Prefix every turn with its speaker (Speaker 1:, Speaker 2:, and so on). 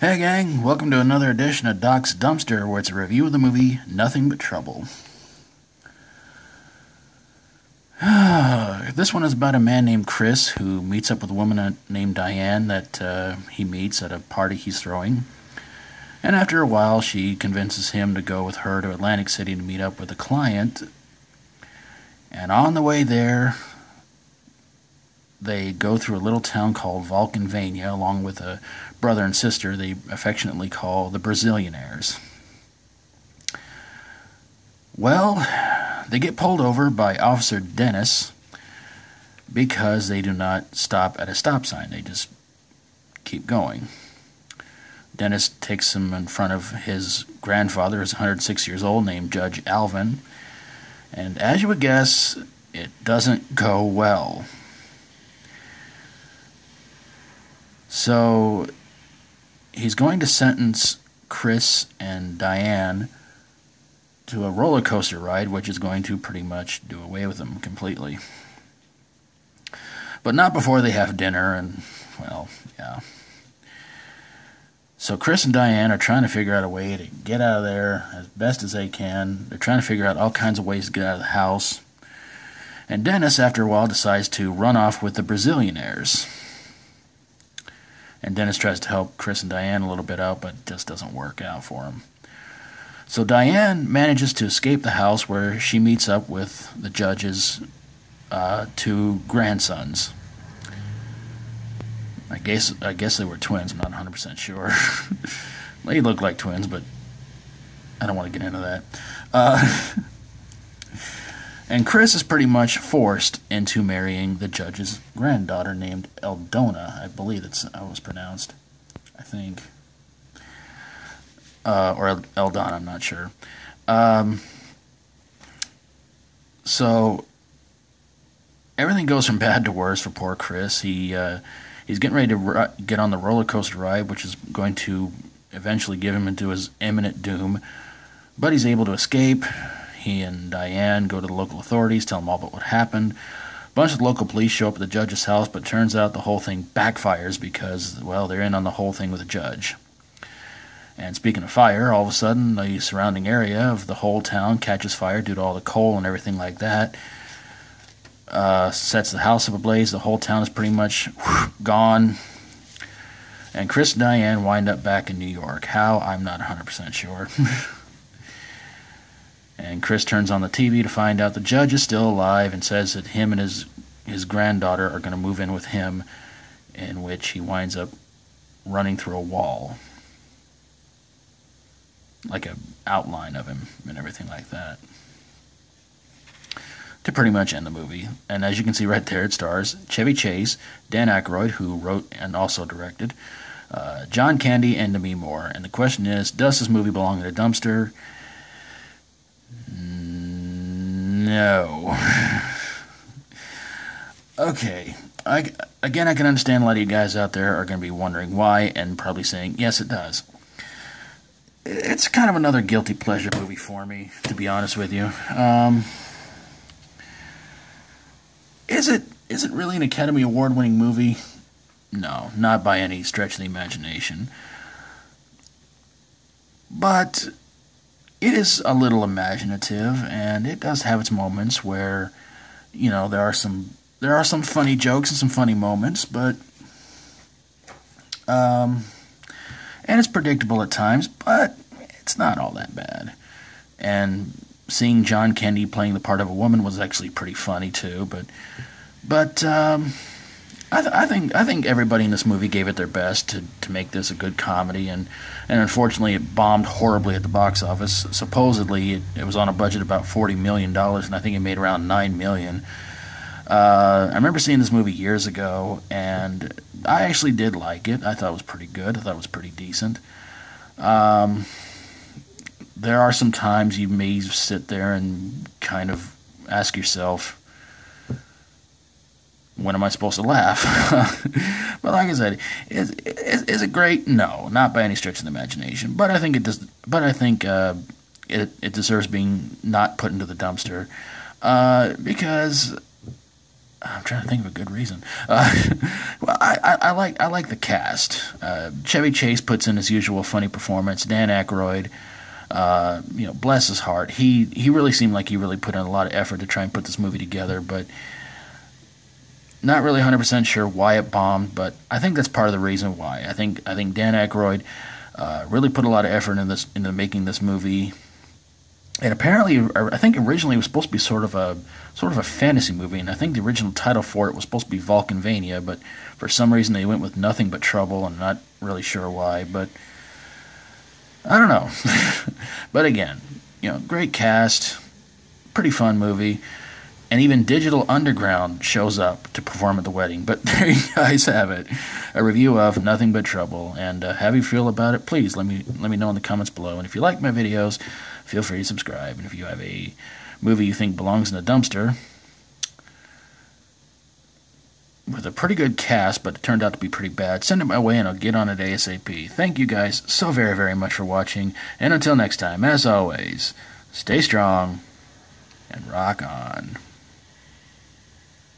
Speaker 1: Hey gang, welcome to another edition of Doc's Dumpster, where it's a review of the movie Nothing But Trouble. This one is about a man named Chris who meets up with a woman named Diane that he meets at a party he's throwing. And after a while, she convinces him to go with her to Atlantic City to meet up with a client. And on the way there, they go through a little town called Vulcanvania, along with a brother and sister they affectionately call the Brazilianaires. Well, they get pulled over by Officer Dennis because they do not stop at a stop sign. They just keep going. Dennis takes them in front of his grandfather, who's 106 years old, named Judge Alvin. And as you would guess, it doesn't go well. So he's going to sentence Chris and Diane to a roller coaster ride, which is going to pretty much do away with them completely. But not before they have dinner, and, well, yeah. So Chris and Diane are trying to figure out a way to get out of there as best as they can. They're trying to figure out all kinds of ways to get out of the house. And Dennis, after a while, decides to run off with the Brazilianaires. And Dennis tries to help Chris and Diane a little bit out, but it just doesn't work out for him. So Diane manages to escape the house, where she meets up with the judge's two grandsons. I guess they were twins. I'm not 100% sure. They look like twins, but I don't want to get into that. And Chris is pretty much forced into marrying the judge's granddaughter named Eldona. I believe that's how it was pronounced. I think. Or Eldona, I'm not sure. So everything goes from bad to worse for poor Chris. He's getting ready to get on the roller coaster ride, which is going to eventually give him into his imminent doom. But he's able to escape. He and Diane go to the local authorities, tell them all about what happened. A bunch of local police show up at the judge's house, but it turns out the whole thing backfires because, well, they're in on the whole thing with the judge. And speaking of fire, all of a sudden, the surrounding area of the whole town catches fire due to all the coal and everything like that. Sets the house up ablaze. The whole town is pretty much gone. And Chris and Diane wind up back in New York. How? I'm not 100% sure. And Chris turns on the TV to find out the judge is still alive and says that him and his granddaughter are going to move in with him, in which he winds up running through a wall. Like an outline of him and everything like that. To pretty much end the movie. And as you can see right there, it stars Chevy Chase, Dan Aykroyd, who wrote and also directed, John Candy, and Demi Moore. And the question is, does this movie belong in a dumpster? No. Okay. I can understand a lot of you guys out there are going to be wondering why, and probably saying, yes, it does. It's kind of another guilty pleasure movie for me, to be honest with you. Is it really an Academy Award-winning movie? No, not by any stretch of the imagination. But it is a little imaginative, and it does have its moments where, you know, there are some funny jokes and some funny moments, but and it's predictable at times, but it's not all that bad. And seeing John Candy playing the part of a woman was actually pretty funny too. But I think everybody in this movie gave it their best to make this a good comedy, and unfortunately it bombed horribly at the box office. Supposedly it was on a budget of about $40 million, and I think it made around $9 million. I remember seeing this movie years ago, and I actually did like it. I thought it was pretty good. I thought it was pretty decent. There are some times you may sit there and kind of ask yourself, when am I supposed to laugh? But like I said, is it great? No, not by any stretch of the imagination. But I think it does. But I think it deserves being not put into the dumpster because I'm trying to think of a good reason. Well, I like the cast. Chevy Chase puts in his usual funny performance. Dan Aykroyd, bless his heart. He really seemed like he really put in a lot of effort to try and put this movie together, but not really 100% sure why it bombed. But I think that's part of the reason why. I think Dan Aykroyd really put a lot of effort into making this movie. And apparently, I think originally it was supposed to be sort of a fantasy movie, and I think the original title for it was supposed to be Vulcanvania, but for some reason they went with Nothing But Trouble, and I'm not really sure why, but I don't know. But again, great cast, pretty fun movie, and even Digital Underground shows up to perform at the wedding. But there you guys have it, a review of Nothing But Trouble, and how you feel about it, please let me know in the comments below. And if you like my videos, feel free to subscribe. And if you have a movie you think belongs in a dumpster with a pretty good cast, but it turned out to be pretty bad, send it my way and I'll get on it ASAP. Thank you guys so very, very much for watching. And until next time, as always, stay strong and rock on.